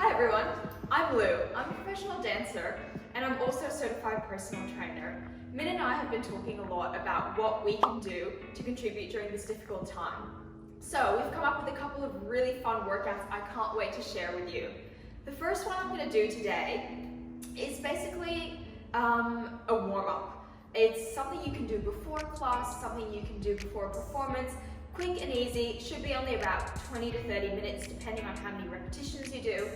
Hi everyone, I'm Lou. I'm a professional dancer and I'm also a certified personal trainer. Min and I have been talking a lot about what we can do to contribute during this difficult time. So we've come up with a couple of really fun workouts I can't wait to share with you. The first one I'm going to do today is basically a warm-up. It's something you can do before class, something you can do before a performance. Quick and easy, should be only about 20 to 30 minutes depending on how many repetitions you do.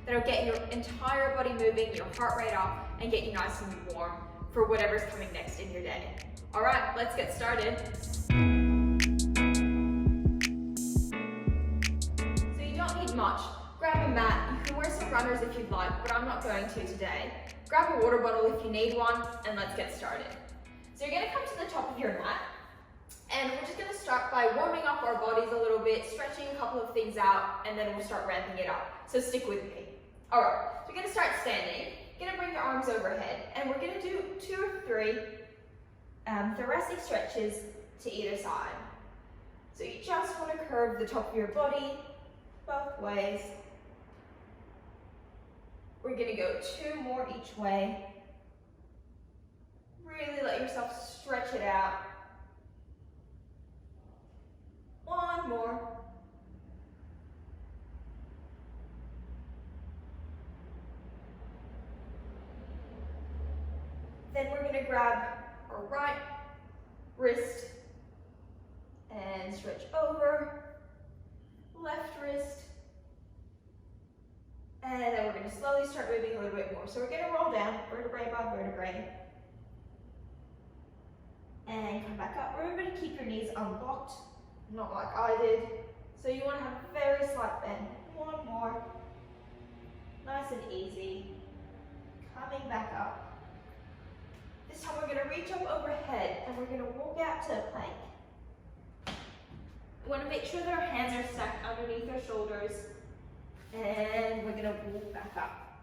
That'll get your entire body moving, your heart rate up, and get you nice and warm for whatever's coming next in your day. Alright, let's get started. So you don't need much. Grab a mat, you can wear some runners if you'd like, but I'm not going to today. Grab a water bottle if you need one, and let's get started. So you're going to come to the top of your mat, and we're just going to start by warming up our bodies a little bit, stretching a couple of things out, and then we'll start ramping it up. So stick with me. Alright, so we're going to start standing. You're going to bring your arms overhead, and we're going to do 2 or 3 thoracic stretches to either side. So you just want to curve the top of your body both ways. We're going to go 2 more each way. Really let yourself stretch it out. 1 more. Then we're going to grab our right wrist and stretch over, left wrist, and then we're going to slowly start moving a little bit more. So we're going to roll down, vertebrae by vertebrae, and come back up. Remember to keep your knees unlocked, not like I did. So you want to have a very slight bend. 1 more, nice and easy, coming back up. This time we're going to reach up overhead and we're going to walk out to a plank. We want to make sure that our hands are stacked underneath our shoulders, and we're going to walk back up.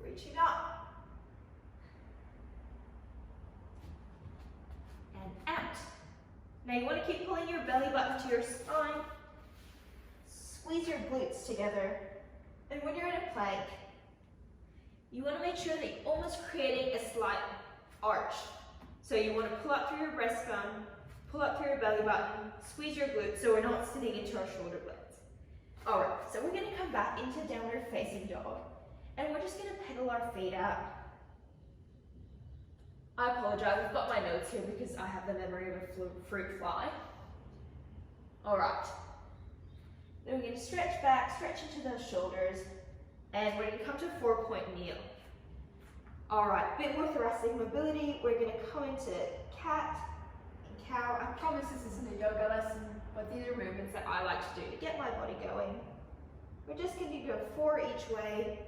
Reaching up. And out. Now you want to keep pulling your belly button to your spine. Squeeze your glutes together. And when you're in a plank, you want to make sure that you're almost creating a slight arch. So you want to pull up through your breastbone, pull up through your belly button, squeeze your glutes so we're not sitting into our shoulder blades. Alright, so we're going to come back into downward facing dog. And we're just going to pedal our feet out. I apologize, I've got my notes here because I have the memory of a fruit fly. Alright. Then we're going to stretch back, stretch into those shoulders. And we're going to come to a 4-point kneel. Alright, bit more thoracic mobility. We're going to come into cat and cow. I promise this isn't a yoga lesson, but these are movements that I like to do to get my body going. We're just going to go 4 each way.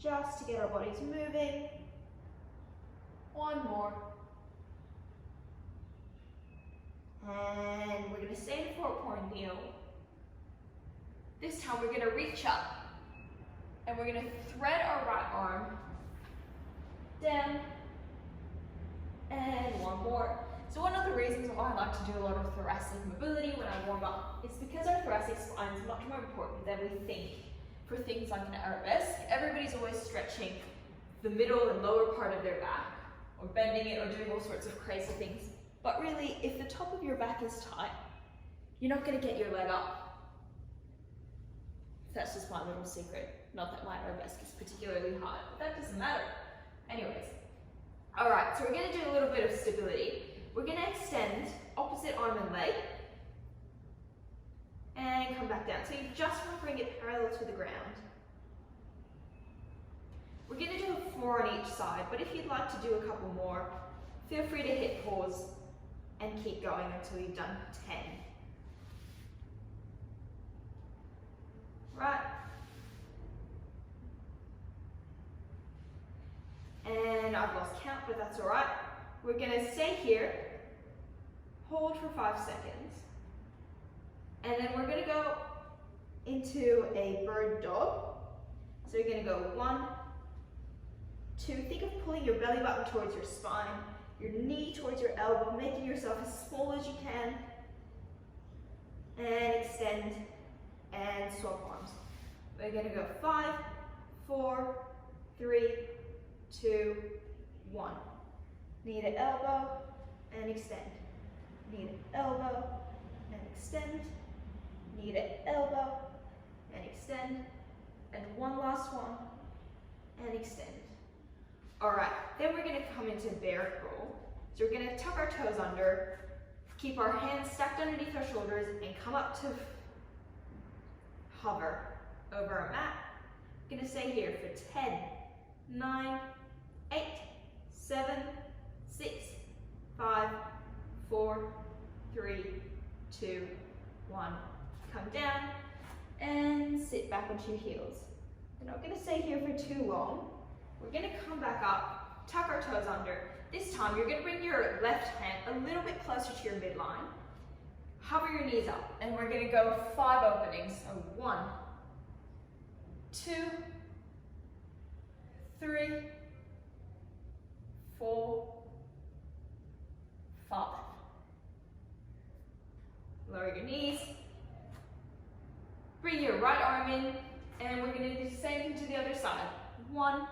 Just to get our bodies moving. 1 more. And we're going to stay in 4-point kneel. This time we're going to reach up and we're going to thread our right arm down, and 1 more. So one of the reasons why I like to do a lot of thoracic mobility when I warm up is because our thoracic spine is much more important than we think for things like an arabesque. Everybody's always stretching the middle and lower part of their back, or bending it, or doing all sorts of crazy things. But really, if the top of your back is tight, you're not going to get your leg up. That's just my little secret. Not that my arabesque is particularly high, but that doesn't matter. Anyways. Alright, so we're going to do a little bit of stability. We're going to extend opposite arm and leg. And come back down. So you just want to bring it parallel to the ground. We're going to do 4 on each side, but if you'd like to do a couple more, feel free to hit pause and keep going until you've done 10. Right. And I've lost count, but that's all right. We're going to stay here, hold for 5 seconds, and then we're going to go into a bird dog. So you're going to go 1, 2. Think of pulling your belly button towards your spine, your knee towards your elbow, making yourself as small as you can. extend, and swap arms. We're gonna go 5, 4, 3, 2, 1. Knee to elbow, and extend. Knee to elbow, and extend. Knee to elbow, and extend. And one last one, and extend. All right, then we're gonna come into bear crawl. So we're gonna tuck our toes under, keep our hands stacked underneath our shoulders, and come up to hover over our mat. I'm gonna stay here for 10, 9, 8, 7, 6, 5, 4, 3, 2, 1. Come down and sit back onto your heels. We're not gonna stay here for too long. We're gonna come back up, tuck our toes under. This time you're gonna bring your left hand a little bit closer to your midline. Hover your knees up, and we're gonna go 5 openings. So 1, 2, 3, 4, 5. Lower your knees. Bring your right arm in, and we're going to do the same thing to the other side. 1,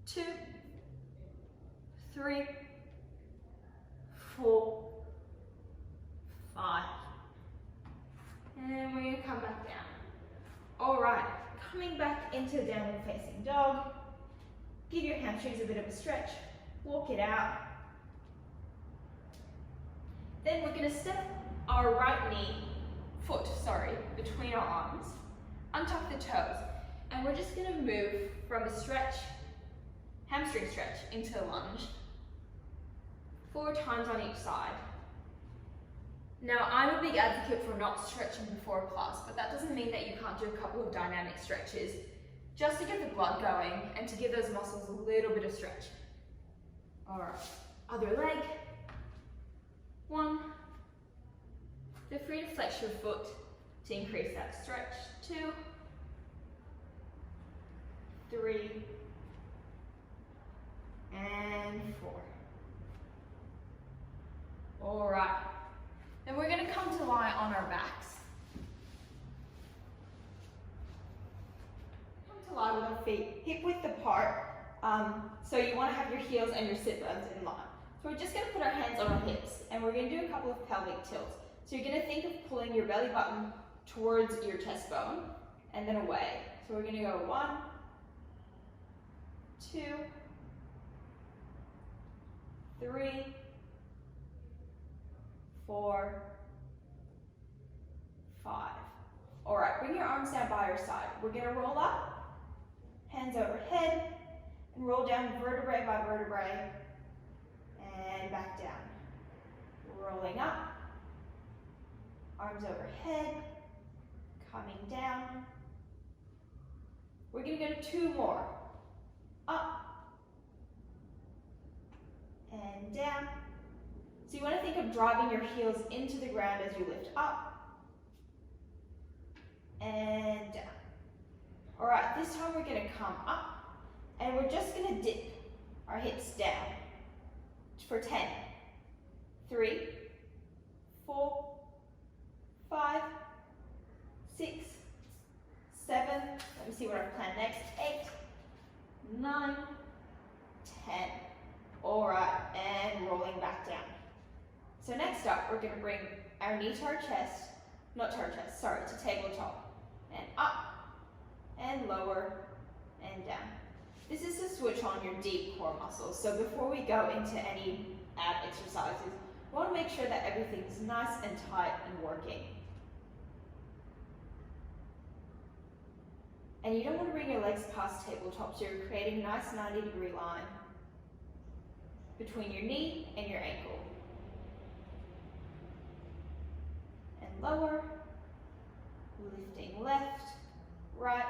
2, 3, 4, 5. And we're going to come back down. All right, coming back into downward facing dog. Give your hamstrings a bit of a stretch. Walk it out. Then we're going to step our foot between our arms, untuck the toes, and we're just going to move from a stretch, hamstring stretch, into a lunge, 4 times on each side. Now, I'm a big advocate for not stretching before class, but that doesn't mean that you can't do a couple of dynamic stretches, just to get the blood going and to give those muscles a little bit of stretch. All right, other leg. 1. Feel free to flex your foot to increase that stretch. 2, 3, and 4. All right. Then we're going to come to lie on our backs. Come to lie with our feet hip width apart. So you want to have your heels and your sit bones in line. So we're just going to put our hands on our hips, and we're going to do a couple of pelvic tilts. So you're going to think of pulling your belly button towards your chest bone and then away. So we're going to go 1, 2, 3, 4, 5. All right, bring your arms down by your side. We're going to roll up, hands overhead, and roll down vertebrae by vertebrae, and back down. Rolling up, arms overhead, coming down. We're going to go 2 more. Up, and down. So you want to think of driving your heels into the ground as you lift up, and down. All right, this time we're going to come up, and we're just going to dip our hips down for 10, 3, 4, 5, 6, 7, let me see what I've planned next, 8, 9, 10. All right, and rolling back down. So next up, we're going to bring our knee to our chest, to tabletop, and up, and lower, and down. This is to switch on your deep core muscles. So before we go into any ab exercises, we want to make sure that everything's nice and tight and working. And you don't want to bring your legs past tabletop, so you're creating a nice 90-degree line between your knee and your ankle. And lower, lifting left, right,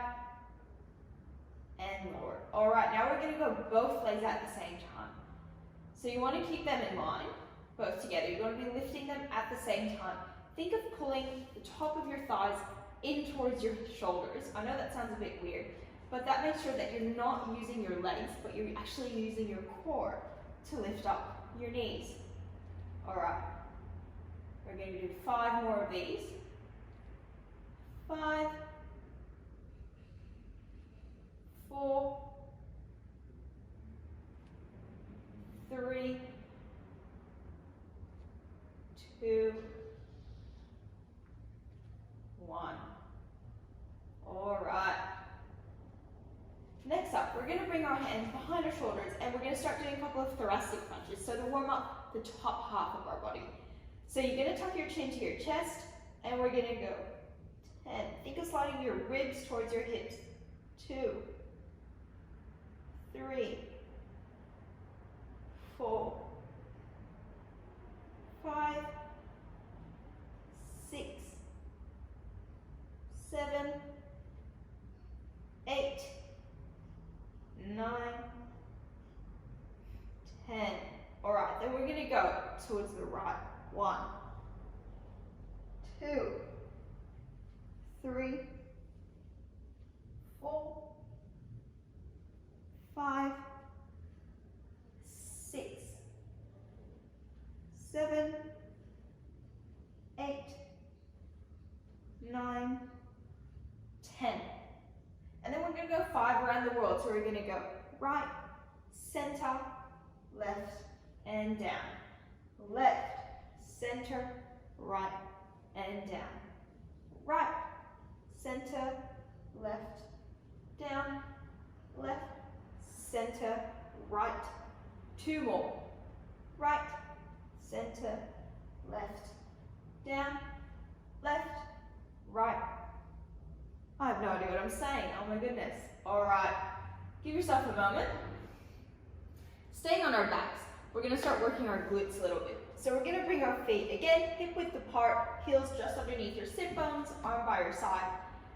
and lower. All right, now we're going to go both legs at the same time. So you want to keep them in line, both together. You're going to be lifting them at the same time. Think of pulling the top of your thighs in towards your shoulders. I know that sounds a bit weird, but that makes sure that you're not using your legs, but you're actually using your core to lift up your knees. All right, we're going to do 5 more of these. 5, 4, 3, 2, 1. All right. Next up, we're going to bring our hands behind our shoulders and we're going to start doing a couple of thoracic punches. So to warm up the top half of our body. So you're going to tuck your chin to your chest and we're going to go 10. Think of sliding your ribs towards your hips. 2, 3, 4, 5, 6, 7, 8, 9, 10. All right, then we're going to go towards the right. 1, 2, 3, 4, 5, 6, 7, 8, 9, 10. And then we're going to go 5 around the world. So we're going to go right, center, left, and down. Left, center, right, and down. Right, center, left, down, left, center, right. 2 more. Right, center, left, down, left, right. I have no idea what I'm saying. Oh my goodness. All right. Give yourself a moment. Staying on our backs, we're going to start working our glutes a little bit. So we're going to bring our feet, again, hip width apart, heels just underneath your sit bones, arm by your side,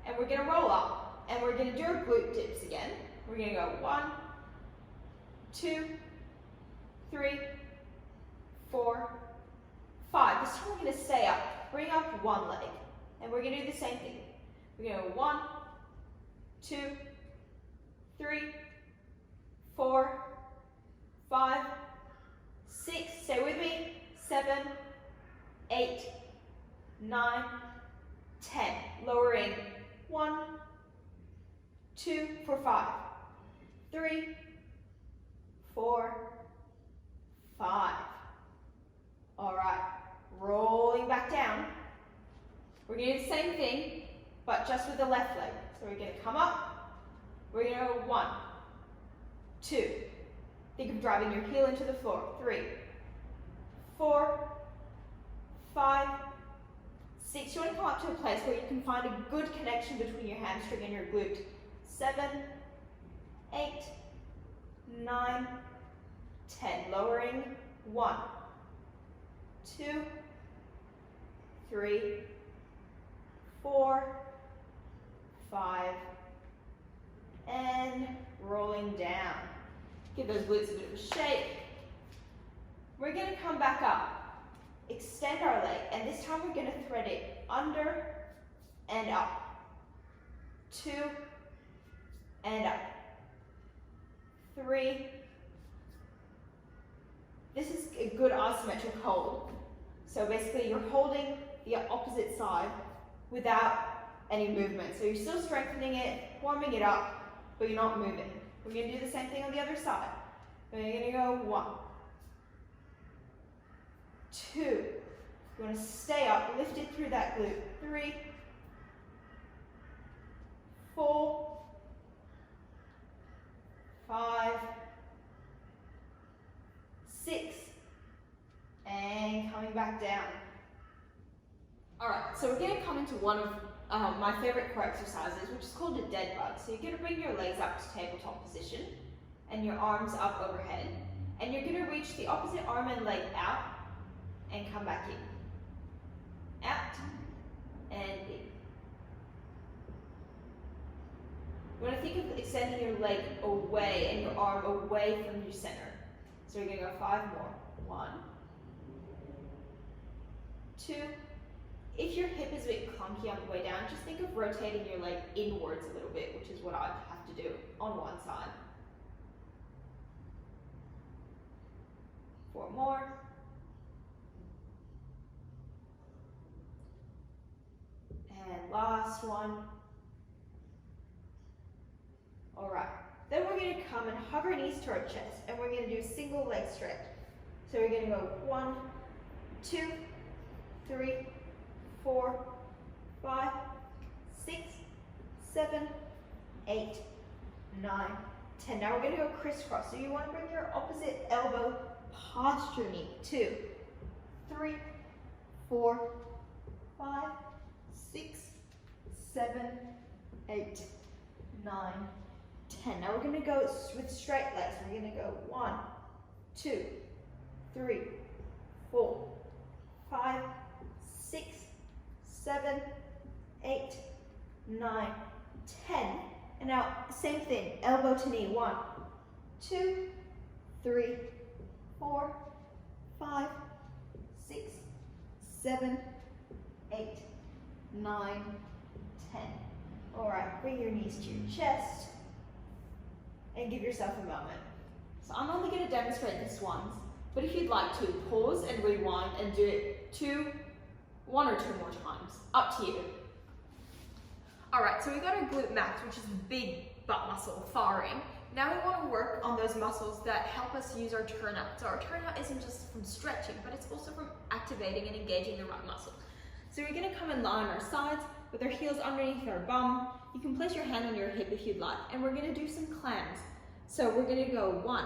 and we're going to roll up, and we're going to do our glute dips again. We're going to go 1, 2, 3, 4, 5. This time we're going to stay up. Bring up one leg, and we're going to do the same thing. We're going to go 1, 2, 3, 4, 5, 6, stay with me, 7, 8, 9, 10. Lowering 1, 2 for 5, 3, 4, 5. All right, rolling back down. We're going to do the same thing, but just with the left leg. So we're going to come up, we're going to go 1, 2. Think of driving your heel into the floor. 3, 4, 5, 6. You want to come up to a place where you can find a good connection between your hamstring and your glute. 7, 8, 9, 10. Lowering 1, 2, 3, 4, 5, and rolling down. Give those glutes a bit of a shake. We're going to come back up, extend our leg, and this time we're going to thread it under and up. 2 and up. 3. This is a good isometric hold. So basically you're holding the opposite side without any movement. So you're still strengthening it, warming it up, but you're not moving. We're going to do the same thing on the other side. We're going to go 1, 2. You want to stay up, lift it through that glute. 3, 4, 5, 6, and coming back down. All right, so we're going to come into one of my favorite core exercises, which is called a dead bug. So you're going to bring your legs up to tabletop position and your arms up overhead, and you're going to reach the opposite arm and leg out and come back in. Out and in. You want to think of extending your leg away and your arm away from your center. So we're going to go 5 more. 1, 2. If your hip is a bit clunky on the way down, just think of rotating your leg inwards a little bit, which is what I have to do on one side. 4 more. And last. Last one. All right. Then we're going to come and hug our knees to our chest, and we're going to do single leg stretch. So we're going to go 1, 2, 3, 4, 5, 6, 7, 8, 9, 10. Now we're going to go crisscross. So you want to bring your opposite elbow past your knee. 2, 3, 4, 5, 6, 7, 8, 9, 10. Now we're going to go with straight legs. We're going to go 1, 2, 3, 4, 5, 6, 7, 8, 9, 10. And now same thing, elbow to knee. 1, 2, 3, 4, 5, 6, 7, 8, 9, 10. All right, bring your knees to your chest and give yourself a moment. So I'm only going to demonstrate this once, but if you'd like to, pause and rewind and do it 1 or 2 more times. Up to you. All right, so we've got our glute max, which is the big butt muscle, firing. Now we want to work on those muscles that help us use our turnout. So our turnout isn't just from stretching, but it's also from activating and engaging the right muscle. So we're going to come and lie on our sides with our heels underneath our bum. You can place your hand on your hip if you'd like, and we're going to do some clams. So we're going to go 1.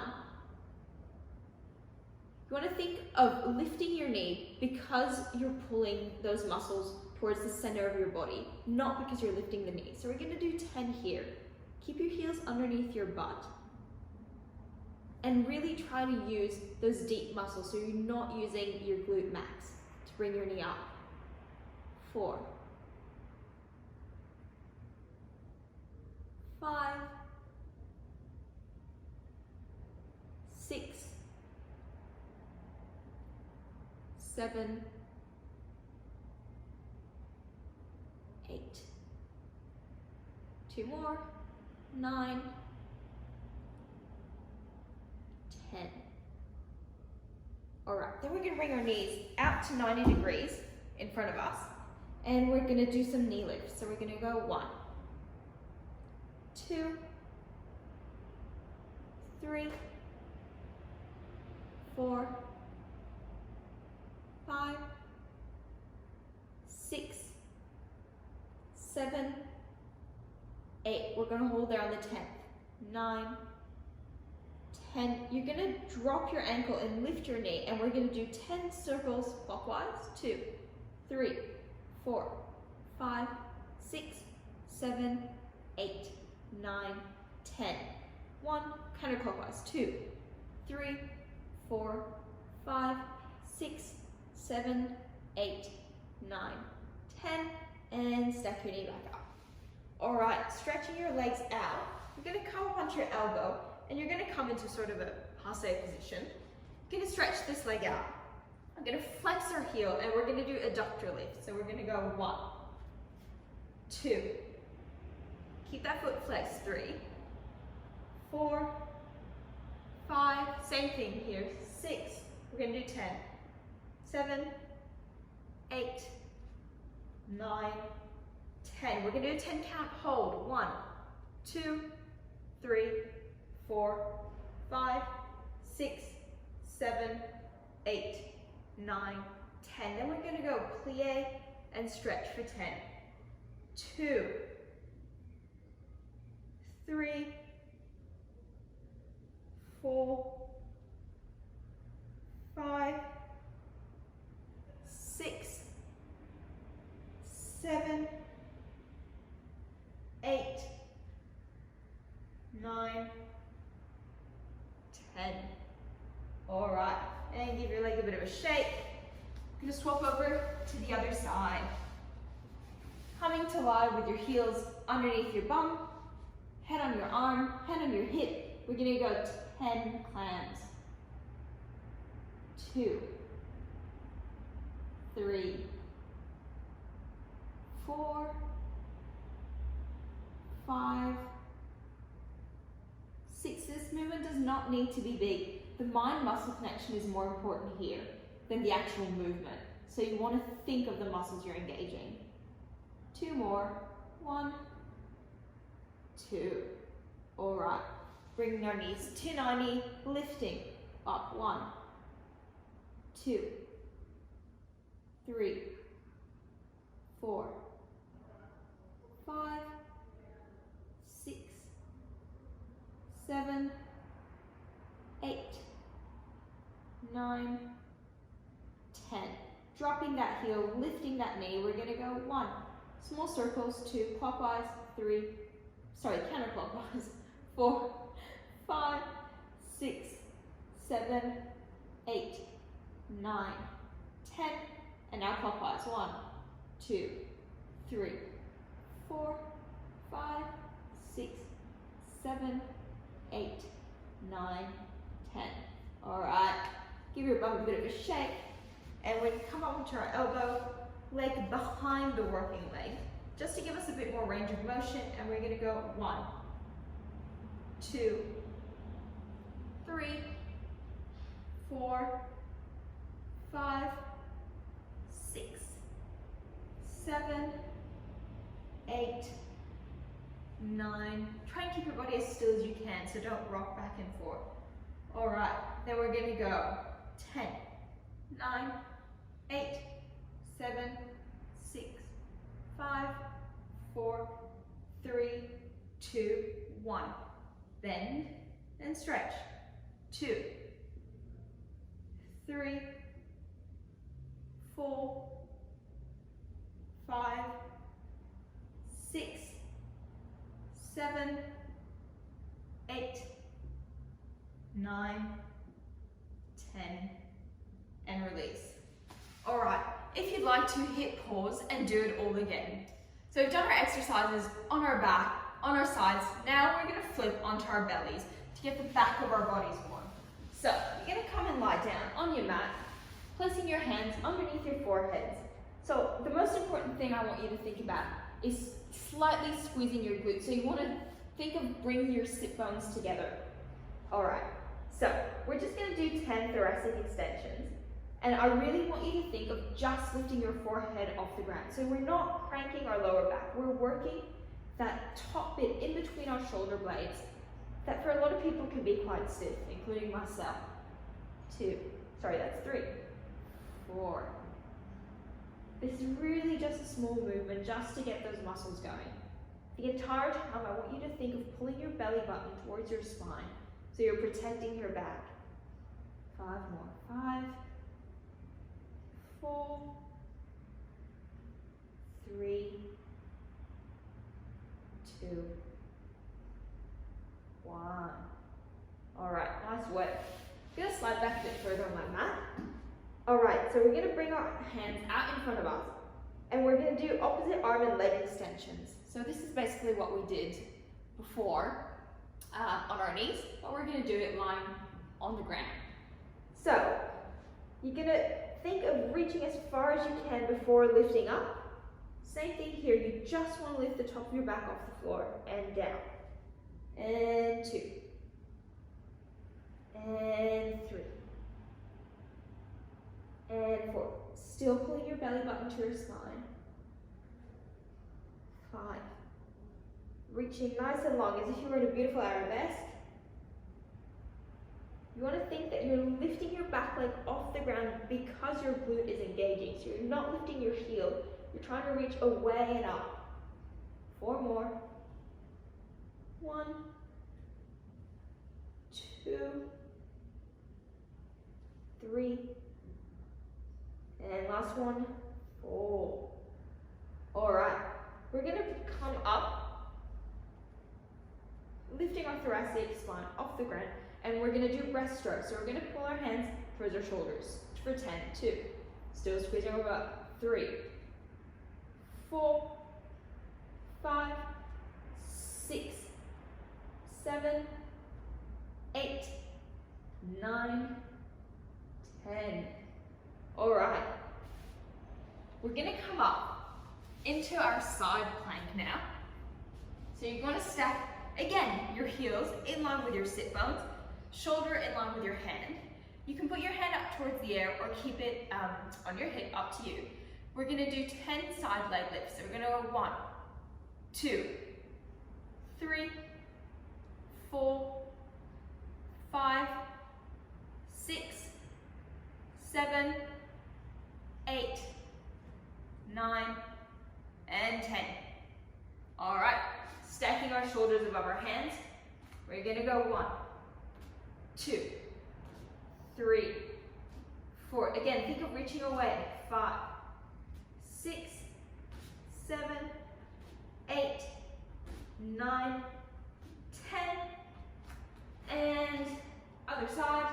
You want to think of lifting your knee because you're pulling those muscles towards the center of your body, not because you're lifting the knee. So we're going to do 10 here. Keep your heels underneath your butt and really try to use those deep muscles so you're not using your glute max to bring your knee up. 4, 5, 6, 7, 8. 2 more. 9, 10. All right, then we're going to bring our knees out to 90 degrees in front of us, and we're going to do some knee lifts. So we're going to go 1, 2, 3, 4, 5, 6, 7, 8. We're going to hold there on the 10th. 9, 10. You're going to drop your ankle and lift your knee, and we're going to do 10 circles clockwise. 2, 3, 4, 5, 6, 7, 8, 9, 10. 1, counterclockwise. 2, 3, 4, 5, 6, 7, 8, 9, 10, and stack your knee back up. All right, stretching your legs out. You're going to come up onto your elbow, and you're going to come into sort of a passe position. You're going to stretch this leg out. I'm going to flex our heel, and we're going to do adductor lift. So we're going to go 1, 2. Keep that foot flexed. 3, 4, 5. Same thing here. 6. We're going to do 10. 7, 8, 9, 10. We're going to do a 10 count hold. 1, 2, 3, 4, 5, 6, 7, 8, 9, 10. Then we're going to go plie and stretch for 10. 2, 3, 4, 5, 6, 7, 8, 9, 10. All right, and give your leg a bit of a shake. I'm going to swap over to the other side. Coming to lie with your heels underneath your bum, head on your arm, hand on your hip. We're going to go 10 clams. 2, 3, 4, 5, 6. This movement does not need to be big. The mind-muscle connection is more important here than the actual movement. So you want to think of the muscles you're engaging. 2 more. 1, 2. All right. Bringing our knees to 90, lifting up. 1, 2, 3, 4, 5, 6, 7, 8, 9, 10. Dropping that heel, lifting that knee. We're gonna go 1, small circles, 2, clockwise, 3, counterclockwise, 4, 5, 6, 7, 8, 9, 10, and now clockwise. 1, 2, 3, 4, 5, 6, 7, 8, 9, 10. All right, give your bum a bit of a shake, and we can come up onto our elbow, leg behind the working leg, just to give us a bit more range of motion, and we're gonna go 1, 2, 3, 4, 5, 6, 7, 8, 9. Try and keep your body as still as you can, so don't rock back and forth. All right, then we're gonna go 10, 9, 8, 7, 6, 5, 4, 3, 2, 1. Bend and stretch. 2, 3, 4, 5, 6, 7, 8, 9, 10, and release. All right, if you'd like to hit pause and do it all again. So we've done our exercises on our back, on our sides. Now we're gonna flip onto our bellies to get the back of our bodies warm. So you're gonna come and lie down on your mat, placing your hands underneath your foreheads. So the most important thing I want you to think about is slightly squeezing your glutes. So you wanna think of bringing your sit bones together. All right, so we're just gonna do 10 thoracic extensions. And I really want you to think of just lifting your forehead off the ground. So we're not cranking our lower back. We're working that top bit in between our shoulder blades that for a lot of people can be quite stiff, including myself. 2, that's 3, 4. This is really just a small movement just to get those muscles going. The entire time I want you to think of pulling your belly button towards your spine so you're protecting your back. 5 more. 5, 4, 3, 2, 1. All right, nice work. I'm gonna slide back a bit further on my mat. All right, so we're gonna bring our hands out in front of us, and we're gonna do opposite arm and leg extensions. So this is basically what we did before on our knees, but we're gonna do it lying on the ground. So you're gonna think of reaching as far as you can before lifting up. Same thing here, you just want to lift the top of your back off the floor and down. And 2. And 3. And 4. Still pulling your belly button to your spine. 5. Reaching nice and long as if you were in a beautiful arabesque. You want to think that you're lifting your back leg off the ground because your glute is engaging. So you're not lifting your heel, you're trying to reach away and up. 4 more. 1, 2, 3, and last one, 4. All right, we're gonna come up, lifting our thoracic spine off the ground, and we're gonna do breaststroke. So we're gonna pull our hands towards our shoulders for 10, 2, still squeezing our butt, 3, 4, 5, 6, 7, 8, 9, 10. All right, we're gonna come up into our side plank now. So you're gonna stack, again, your heels in line with your sit bones, shoulder in line with your hand. You can put your hand up towards the air or keep it on your hip, up to you. We're going to do 10 side leg lifts. So we're going to go 1, 2, 3, 4, 5, 6, 7, 8, 9, and 10. All right, stacking our shoulders above our hands. We're gonna go 1, 2, 3, 4. Again, think of reaching away. 5, 6, 7, 8, 9, 10, and other side.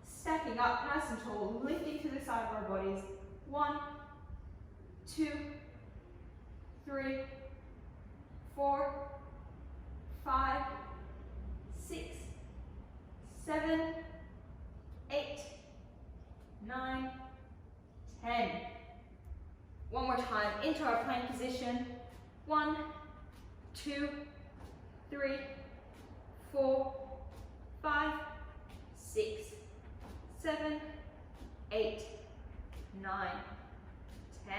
Stacking up nice and tall, lifting to the side of our bodies. 1, 2, 3, 4, 5, 6, 7, 8, 9, 10. One more time into our plank position. 1, 2, 3, 4, 5, 6, 7, 8, 9, 10.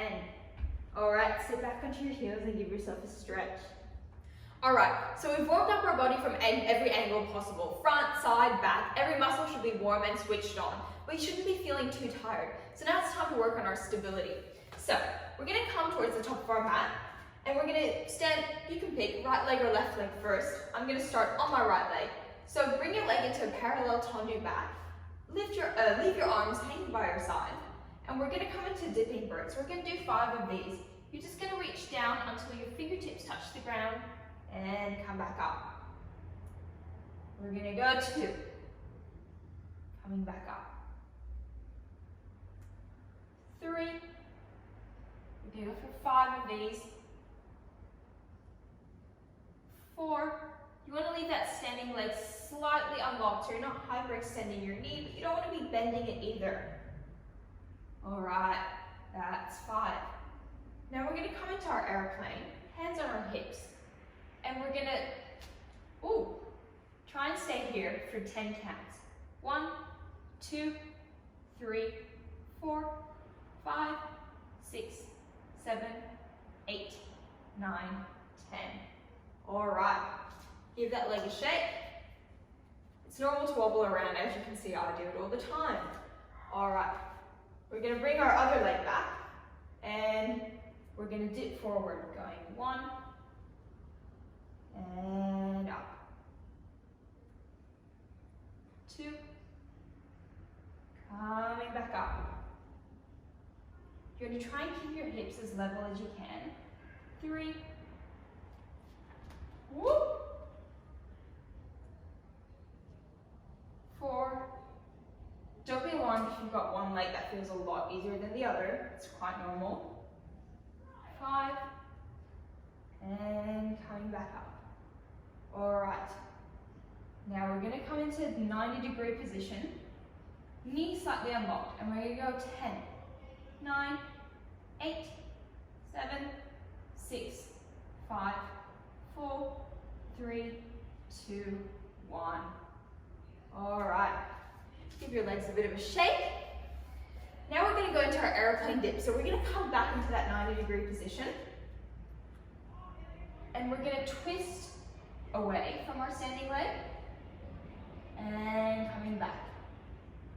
All right, sit back onto your heels and give yourself a stretch. All right, so we've warmed up our body from every angle possible. Front, side, back. Every muscle should be warm and switched on. But you shouldn't be feeling too tired. So now it's time to work on our stability. So we're gonna come towards the top of our mat and we're gonna stand, you can pick right leg or left leg first. I'm gonna start on my right leg. So bring your leg into a parallel tendu back. Leave your arms hanging by your side. And we're gonna come into dipping birds. We're gonna do 5 of these. You're just gonna reach down until your fingertips touch the ground and come back up. We're gonna go 2. Coming back up. 3. We're gonna go for 5 of these. 4. You wanna leave that standing leg slightly unlocked so you're not hyperextending your knee, but you don't wanna be bending it either. All right, that's 5. Now we're gonna come into our airplane, hands on our hips, and we're gonna, try and stay here for 10 counts. 1, 2, 3, 4, 5, 6, 7, 8, 9, 10. All right, give that leg a shake. It's normal to wobble around, as you can see I do it all the time. All right. We're going to bring our other leg back and we're going to dip forward, going 1 and up. 2, coming back up. You're going to try and keep your hips as level as you can. 3, whoop. 4, don't be alarmed if you've got one leg that feels a lot easier than the other. It's quite normal. 5, and coming back up. All right. Now we're gonna come into 90-degree position. Knee slightly unlocked, and we're gonna go 10, 9, 8, 7, 6, 5, 4, 3, 2, 1. All right. Give your legs a bit of a shake. Now we're going to go into our airplane dip. So we're going to come back into that 90-degree position. And we're going to twist away from our standing leg. And coming back.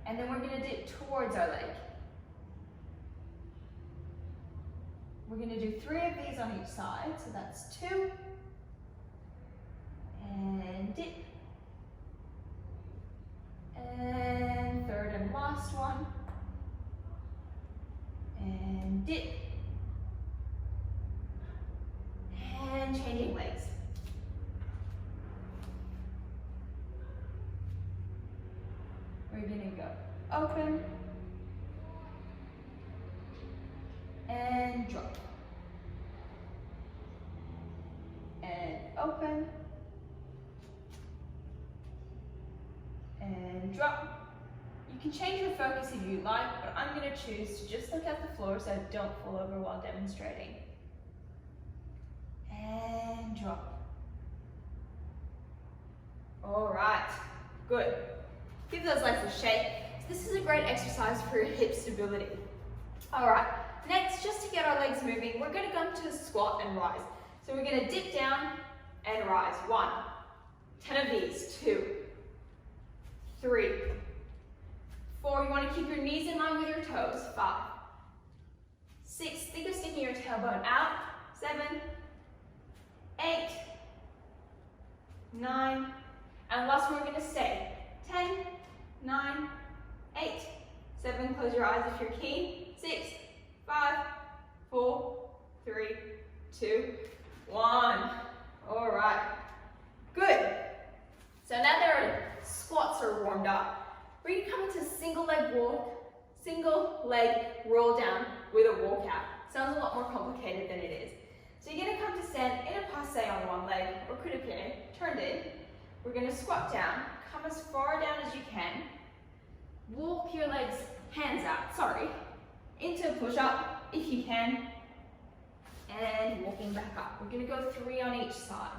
And then we're going to dip towards our leg. We're going to do 3 of these on each side. So that's 2. And dip. And 3rd and last one. And dip. And changing legs. We're going to go open. And drop. And open. And drop. You can change your focus if you like, but I'm going to choose to just look at the floor so I don't fall over while demonstrating. And drop. All right, good. Give those legs a shake. This is a great exercise for your hip stability. All right, next, just to get our legs moving, we're going to come to a squat and rise. So we're going to dip down and rise. 1, 10 of these, 2, 3, 4. You want to keep your knees in line with your toes. 5, 6. Think of sticking your tailbone out. 7, 8, 9, and last one we're going to stay. 10, 9, 8, 7. Close your eyes if you're keen. 6, 5, 4, 3, 2, 1. All right. Good. So now that our squats are warmed up, we're going to come into single leg roll down with a walkout. Sounds a lot more complicated than it is. So you're going to come to stand in a passe on one leg, or coup-de-pied, turned in. We're going to squat down, come as far down as you can. Walk your legs, hands out, into a push-up if you can. And walking back up. We're going to go 3 on each side.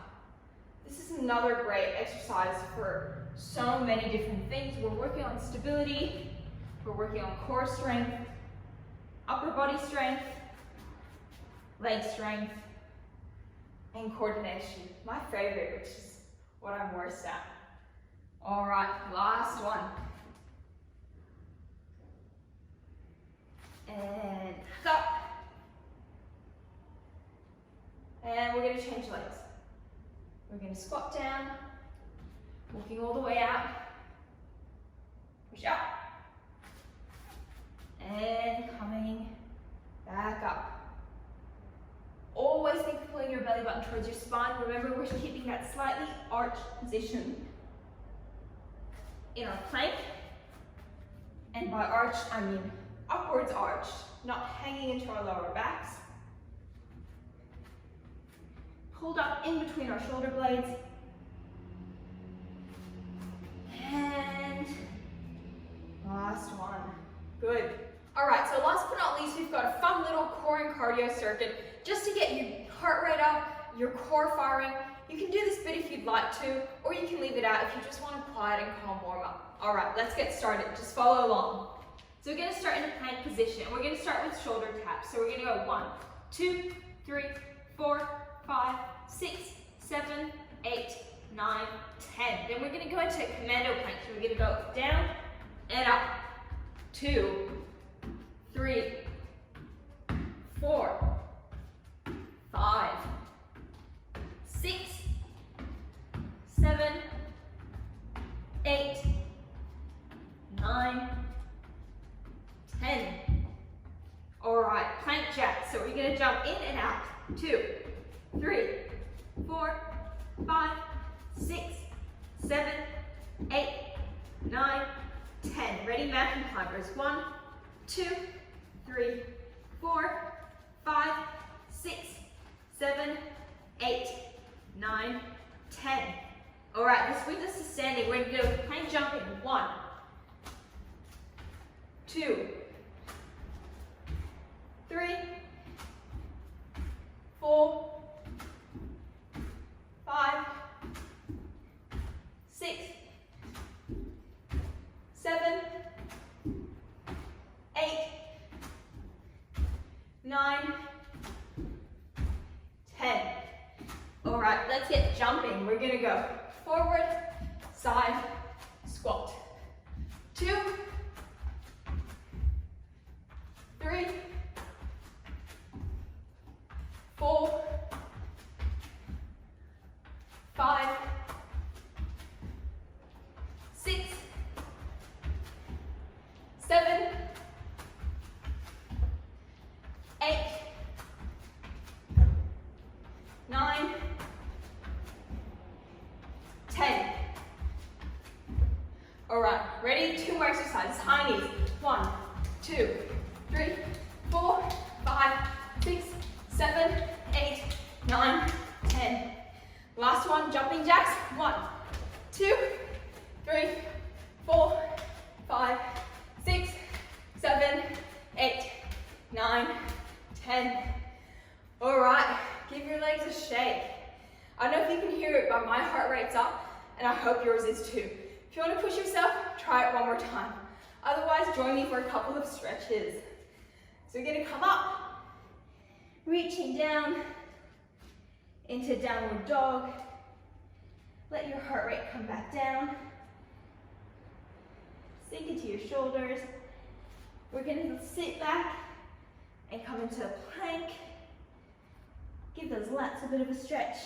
This is another great exercise for so many different things. We're working on stability, we're working on core strength, upper body strength, leg strength, and coordination. My favorite, which is what I'm worst at. All right, last one. And back up. And we're going to change legs. We're going to squat down, walking all the way out, push up, and coming back up. Always think of pulling your belly button towards your spine. Remember, we're keeping that slightly arched position in our plank. And by arched, I mean upwards arched, not hanging into our lower backs. Pulled up in between our shoulder blades. And last one. Good. All right, so last but not least, we've got a fun little core and cardio circuit just to get your heart rate up, your core firing. You can do this bit if you'd like to, or you can leave it out if you just want a quiet and calm warm up. All right, let's get started. Just follow along. So we're going to start in a plank position. We're going to start with shoulder taps. So we're going to go 1, 2, 3, 4, 5, 6, 7, 8, 9, 10. Then we're going to go into commando plank. So we're going to go down and up. 2, 3, 4, 5, 6, 7, 8, 9, 10. All right, plank jack. So we're going to jump in and out. 2, 3, 4, 5, 6, 7, 8, 9, 10. Ready, mountain climbers. 1, 2, 3, 4, 5, 6, 7, 8, 9, 10. All right, this brings us to standing. We're going to go plank jumping. 1, 2, 3, 4, 5, 6, 7, 8, 9, 10. All right, let's get jumping. We're gonna go forward, side, squat. 2, 3, 4, 5, 6, 7, 8, 9, 10. All right, ready? 2 more exercises. High knees. 1, 2, 3, 4, 5, 6, 7, 8, 9, 10. Last one, jumping jacks. 1, 2, 3, 4, 5, 6, 7, 8, 9, 10. All right, give your legs a shake. I don't know if you can hear it, but my heart rate's up, and I hope yours is too. If you want to push yourself, try it one more time. Otherwise, join me for a couple of stretches. So we're going to come up, reaching down into downward dog. Let your heart rate come back down. Sink into your shoulders. We're going to sit back and come into a plank. Give those lats a bit of a stretch.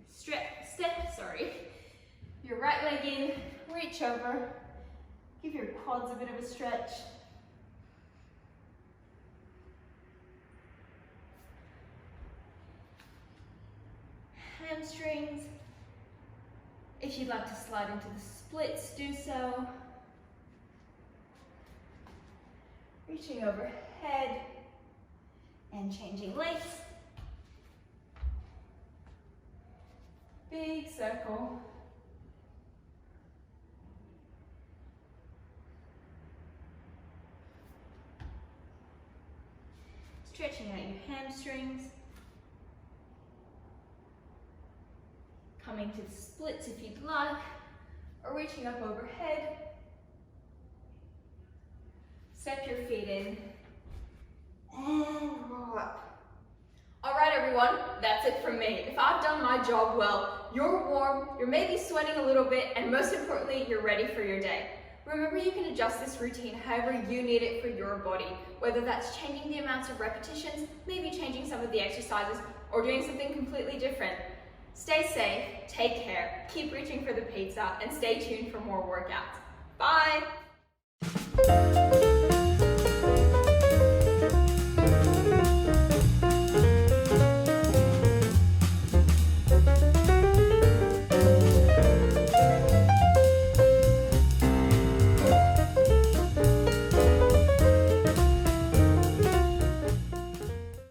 Step, your right leg in, reach over. Give your quads a bit of a stretch. Hamstrings. If you'd like to slide into the splits, do so. Reaching overhead and changing legs. Big circle. Stretching out your hamstrings. Coming to the splits if you'd like, or reaching up overhead. Step your feet in and roll up. All right, everyone, that's it from me. If I've done my job well, you're warm, you're maybe sweating a little bit, and most importantly, you're ready for your day. Remember, you can adjust this routine however you need it for your body, whether that's changing the amounts of repetitions, maybe changing some of the exercises, or doing something completely different. Stay safe, take care, keep reaching for the pizza, and stay tuned for more workouts. Bye!